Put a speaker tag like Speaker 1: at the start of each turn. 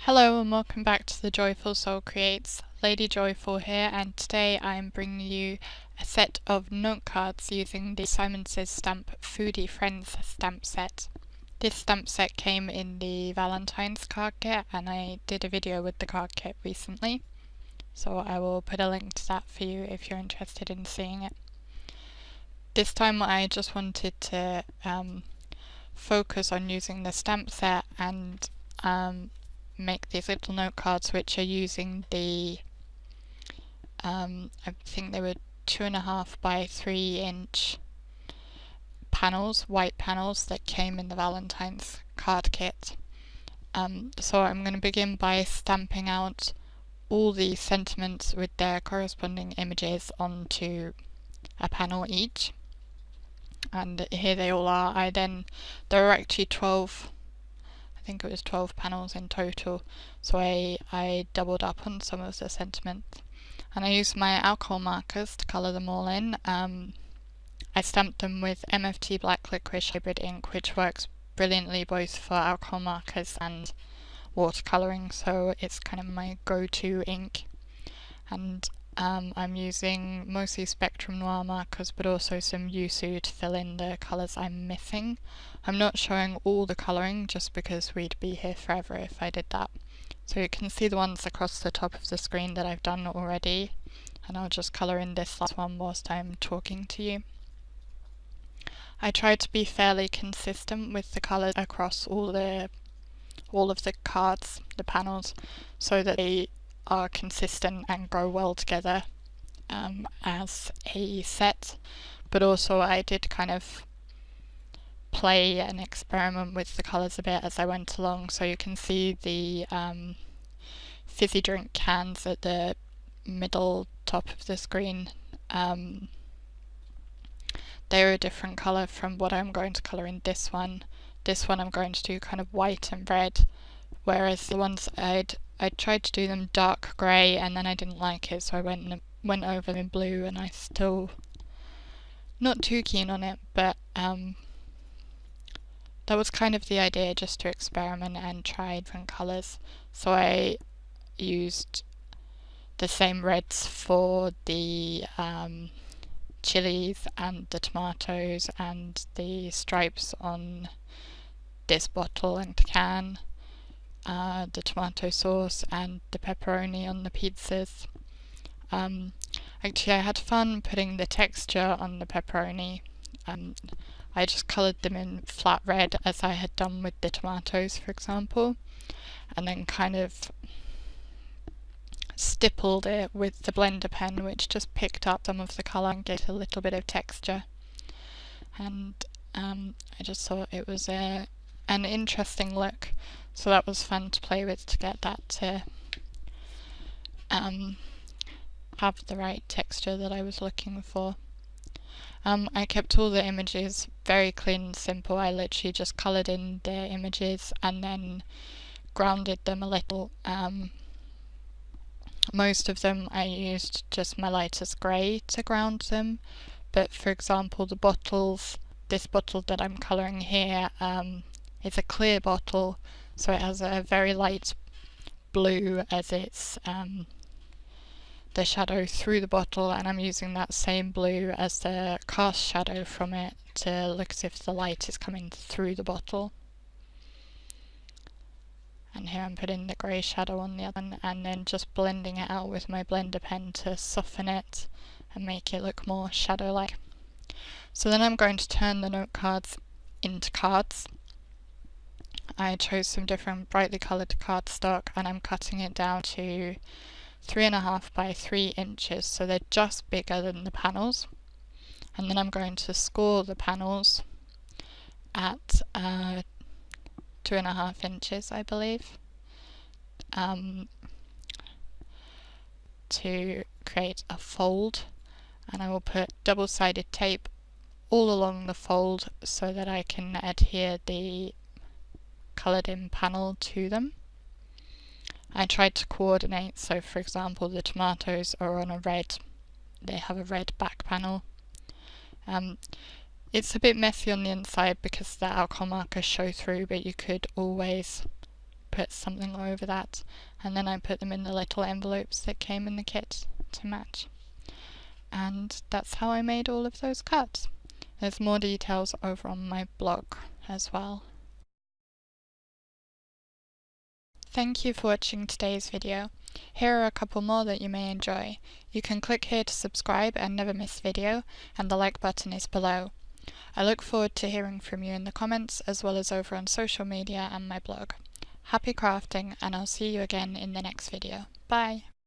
Speaker 1: Hello and welcome back to the Joyful Soul Creates. Lady Joyful here, and today I'm bringing you a set of note cards using the Simon Says Stamp Foodie Friends stamp set. This stamp set came in the Valentine's card kit, and I did a video with the card kit recently, so I will put a link to that for you if you're interested in seeing it. This time I just wanted to focus on using the stamp set and make these little note cards, which are using the I think they were 2.5 by 3 inch panels, white panels that came in the Valentine's card kit. So I'm going to begin by stamping out all the sentiments with their corresponding images onto a panel each, and here they all are. There are actually 12, I think it was 12 panels in total, so I doubled up on some of the sentiments, and I used my alcohol markers to colour them all in. I stamped them with MFT Black Licorice Hybrid ink, which works brilliantly both for alcohol markers and watercolouring, so it's kind of my go-to ink. And I'm using mostly Spectrum Noir markers, but also some Yosoo to fill in the colours I'm missing. I'm not showing all the colouring just because we'd be here forever if I did that. So you can see the ones across the top of the screen that I've done already, and I'll just colour in this last one whilst I'm talking to you. I tried to be fairly consistent with the colours across all of the cards, the panels, so that they are consistent and go well together as a set, but also I did kind of play and experiment with the colours a bit as I went along. So you can see the fizzy drink cans at the middle top of the screen. They're a different colour from what I'm going to colour in this one. This one I'm going to do kind of white and red, whereas the ones I tried to do them dark grey, and then I didn't like it, so I went over in blue, and I still not too keen on it, but that was kind of the idea, just to experiment and try different colours. So I used the same reds for the chilies and the tomatoes and the stripes on this bottle and can. The tomato sauce and the pepperoni on the pizzas. Actually I had fun putting the texture on the pepperoni. I just coloured them in flat red as I had done with the tomatoes, for example, and then kind of stippled it with the blender pen, which just picked up some of the colour and gave it a little bit of texture. And I just thought it was an interesting look. So that was fun to play with, to get that to have the right texture that I was looking for. I kept all the images very clean and simple. I literally just coloured in the images and then grounded them a little. Most of them I used just my lightest grey to ground them, but for example the bottles, this bottle that I'm colouring here is a clear bottle, so it has a very light blue as it's the shadow through the bottle, and I'm using that same blue as the cast shadow from it to look as if the light is coming through the bottle. And here I'm putting the grey shadow on the other one, and then just blending it out with my blender pen to soften it and make it look more shadow-like. So then I'm going to turn the note cards into cards. I chose some different brightly coloured cardstock, and I'm cutting it down to 3.5 by 3 inches, so they're just bigger than the panels. And then I'm going to score the panels at 2.5 inches, I believe, to create a fold. And I will put double-sided tape all along the fold so that I can adhere the coloured in panel to them. I tried to coordinate, so for example the tomatoes are on a red, they have a red back panel. It's a bit messy on the inside because the alcohol markers show through, but you could always put something over that, and then I put them in the little envelopes that came in the kit to match. And that's how I made all of those cards. There's more details over on my blog as well. Thank you for watching today's video. Here are a couple more that you may enjoy. You can click here to subscribe and never miss a video, and the like button is below. I look forward to hearing from you in the comments as well as over on social media and my blog. Happy crafting, and I'll see you again in the next video. Bye!